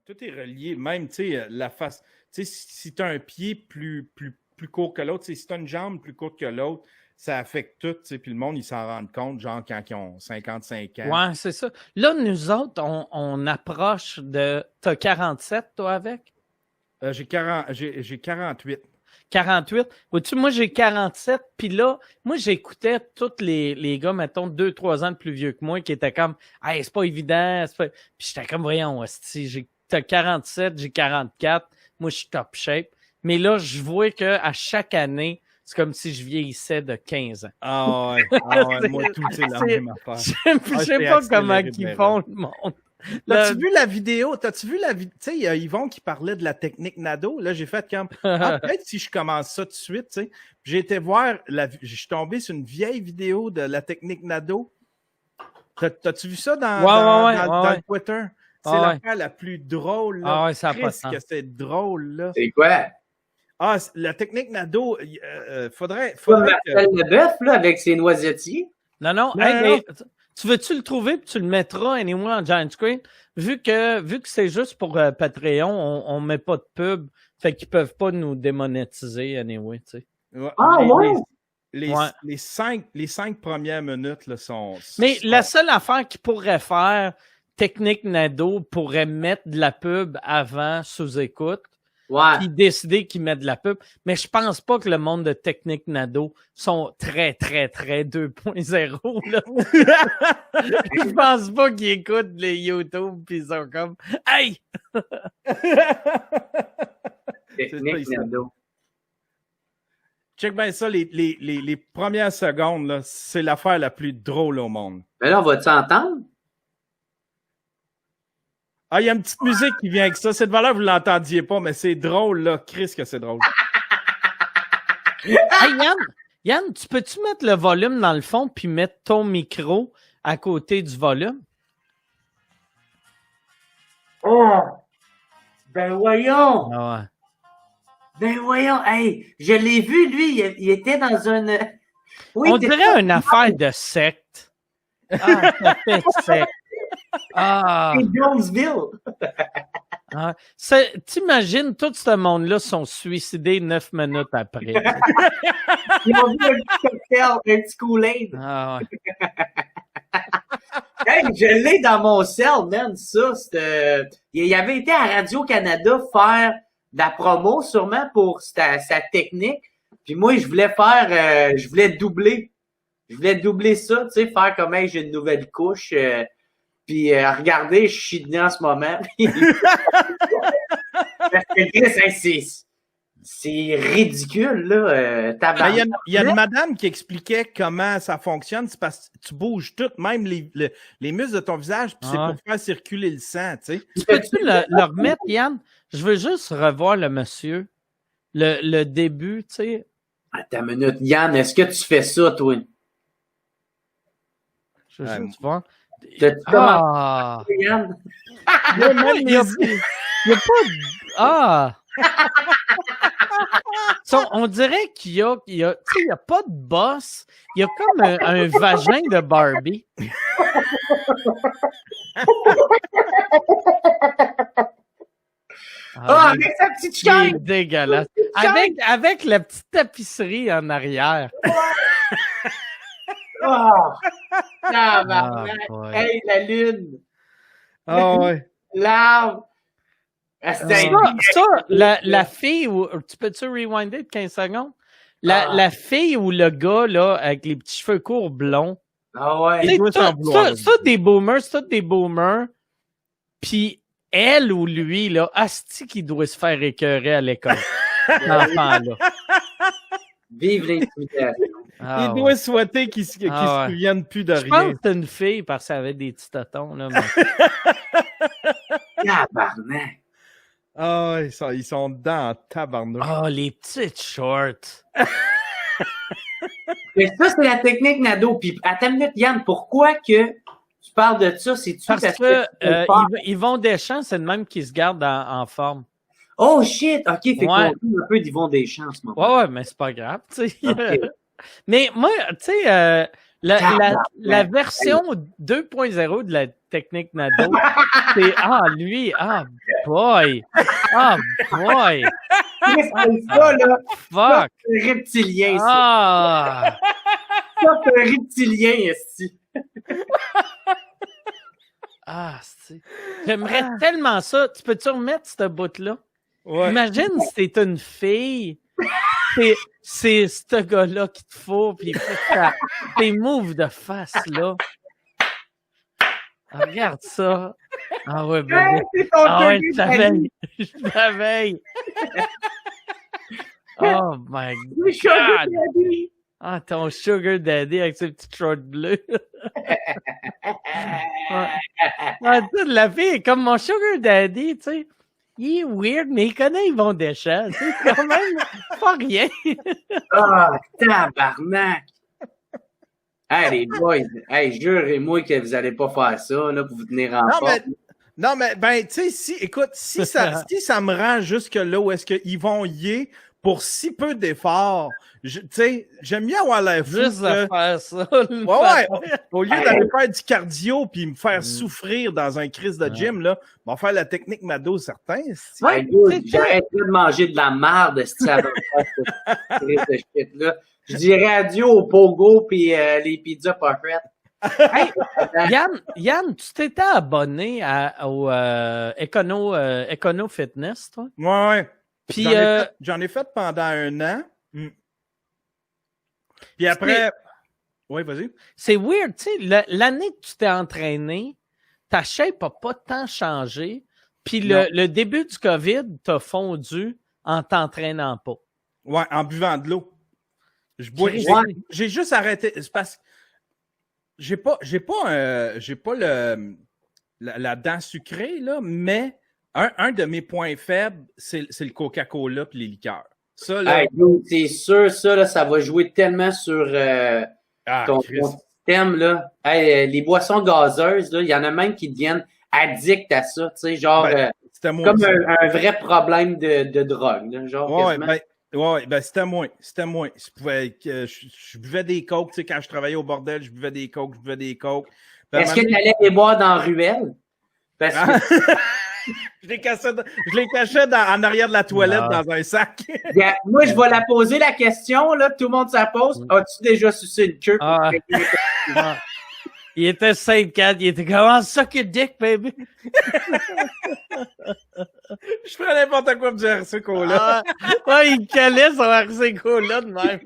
Tout est relié. Même, tu sais, la face. Tu sais, si tu as un pied plus court que l'autre, si tu as une jambe plus courte que l'autre, ça affecte tout. Tu sais, puis le monde, ils s'en rendent compte, genre, quand ils ont 55 ans. Ouais, c'est ça. Là, nous autres, on approche de... T'as 47, toi, avec? J'ai 48. 48. Vois-tu, moi, j'ai 47. Puis là, moi, j'écoutais tous les gars, mettons, 2-3 ans de plus vieux que moi, qui étaient comme, hey, c'est pas évident. Puis j'étais comme, voyons, hostie, t'as 47, j'ai 44. Moi, je suis top shape. Mais là, je vois qu'à chaque année, c'est comme si je vieillissais de 15 ans. Ah ouais, moi, tout, c'est la même affaire. Je sais pas comment ils font, le monde. T'as-tu vu la vidéo? Tu sais, il y a Yvon qui parlait de la technique Nado. Là, j'ai fait comme, peut-être si je commence ça tout de suite, tu sais. J'ai été voir, je suis tombé sur une vieille vidéo de la technique Nado. T'as-tu vu ça dans le Twitter? C'est l'affaire la plus drôle, là. Ah ouais, ça a pas de sens. Que c'est drôle, là. C'est quoi? Ah, la technique Nado, faudrait Marcel Leboeuf, là, avec ses noisettiers. Non. Hey, tu veux-tu le trouver puis tu le mettras anyway en giant screen? Vu que c'est juste pour Patreon, on met pas de pub. Fait qu'ils peuvent pas nous démonétiser anyway, tu sais. Les 5 premières minutes là, sont... Mais la seule affaire qu'ils pourraient faire, Technique Nado pourrait mettre de la pub avant sous-écoute. Ouais. Puis décider qu'ils mettent de la pub. Mais je pense pas que le monde de Technique Nado sont très, très, très 2.0. Là. Je pense pas qu'ils écoutent les YouTube puis ils sont comme « Hey! » Technique Nado. Check bien ça, les premières secondes, là, c'est l'affaire la plus drôle au monde. Mais là, on va-tu entendre? Ah, il y a une petite musique qui vient avec ça. Cette valeur, vous ne l'entendiez pas, mais c'est drôle, là. Chris, que c'est drôle. Hey, Yann, tu peux-tu mettre le volume dans le fond puis mettre ton micro à côté du volume? Oh! Ben voyons! Ah ouais. Ben voyons! Hey, je l'ai vu, lui, il était dans une... Oui, on dirait une affaire de secte. Ah, ça fait secte. Ah! C'est Jonesville! T'imagines, tout ce monde-là sont suicidés 9 minutes après. Ils ont vu un petit cocktail, un petit Kool-Aid. Ah ouais. Hey, je l'ai dans mon cell, man, ça. Il avait été à Radio-Canada faire de la promo, sûrement, pour sa technique. Puis moi, je voulais doubler. Je voulais doubler ça, tu sais, faire comme, hey, j'ai une nouvelle couche. Puis regardez, je suis dedans en ce moment. Parce que c'est ridicule, là. Il y a une madame qui expliquait comment ça fonctionne. C'est parce que tu bouges tout, même les muscles de ton visage, puis c'est pour faire circuler le sang, tu sais. Peux-tu le remettre, Yann? Je veux juste revoir le monsieur. Le début, tu sais. Attends une minute. Yann, est-ce que tu fais ça, toi? Je veux juste voir. Ah! Yann? Il n'y a pas de... Ah! On dirait qu'il y a pas de boss. Il y a comme un vagin de Barbie. Avec sa petite chaîne! Dégueulasse. Avec la petite tapisserie en arrière. Oh! Hey, la lune! Ah ouais. L'arbre! La fille, tu peux-tu rewinder de 15 secondes? La fille ou le gars, là, avec les petits cheveux courts blonds. Ah ouais. C'est des boomers. Puis elle ou lui, là, asti qui doit se faire écœurer à l'école. L'enfant, là. Vive l'intimidation. Il doit souhaiter qu'il se souvienne plus de rien. Je pense que c'est une fille parce qu'elle avait des petits totons, là. Tabarnak. Ah, ils sont dedans en tabarnak. Ah, les petites shorts. Mais ça, c'est la technique Nado. Puis, attends une minute, Yann, pourquoi que tu parles de ça? C'est-tu parce que Yvon Deschamps, c'est le même qui se garde en forme. Oh shit! OK, fait qu'on joue un peu d'Yvon Deschamps en ce moment. Ouais, mais c'est pas grave, tu sais. Okay. Mais moi, tu sais, la version 2.0 de la technique Nado, c'est boy! Oh boy! C'est ça, là. Fuck! C'est reptilien, ça. Ah! Ça, c'est un reptilien, ici. Ah, c'est... J'aimerais tellement ça. Tu peux-tu remettre ce bout-là? Ouais. Imagine si t'es une fille. C'est ce gars-là qu'il te faut, puis il fait tes moves de face, là. Ah, regarde ça. Ah ouais, bébé. Hey, c'est ton Ah ouais, sugar je l'avais. Je l'avais. Oh my daddy. Sugar God. daddy. Ah, ton sugar daddy avec ses petites shorts bleus. Ah, tu sais, la fille est comme mon sugar daddy, tu sais. Il est weird, mais il connaît Yvon Deschamps. Tu sais, quand même, pas rien. Ah, tabarnak! Hey, les boys, hey, jurez-moi que vous allez pas faire ça, là, pour vous tenir en forme. Non, mais, ben, tu sais, écoute, si ça me rend jusque là où est-ce qu'ils vont y est pour si peu d'efforts, tu sais, j'aime mieux avoir l'air fou. Juste à faire ça. Ouais, au lieu d'aller faire du cardio puis me faire souffrir dans un crise de gym, là, on va faire la technique Mado, certain. Ouais, Hey, dude, j'arrête de manger de la marde, si avant de faire cette crise de shit-là. Je dirais adieu au pogo puis les pizzas pas faites. Hey, Yann, tu t'étais abonné au Econo Fitness, toi? Ouais. Puis, J'en ai fait pendant 1 an. Puis après... Oui, vas-y. C'est weird, tu sais, l'année que tu t'es entraîné, ta shape n'a pas tant changé, puis le début du COVID t'a fondu en t'entraînant pas. Ouais, en buvant de l'eau. J'ai juste arrêté. C'est parce que j'ai pas la dent sucrée, là, mais un de mes points faibles, c'est le Coca-Cola et les liqueurs. Ça, là, Hey, dude, c'est sûr, ça, là, ça va jouer tellement sur ton système, là. Hey, les boissons gazeuses, là, il y en a même qui deviennent addicts à ça, tu sais, genre, c'était comme un vrai problème de drogue, là, genre, c'était moi. Je buvais des cokes, tu sais, quand je travaillais au bordel, je buvais des cokes. Est-ce que tu allais les boire dans la ruelle? Parce que... Je les cachais en arrière de la toilette dans un sac. Moi, je vais la poser la question, là, tout le monde s'en pose. As-tu déjà sucé une queue? Il était 5-4, il était comment suck your dick, baby? Je ferais n'importe quoi pour du RC Cola. Ouais, il calait son RC Cola de même.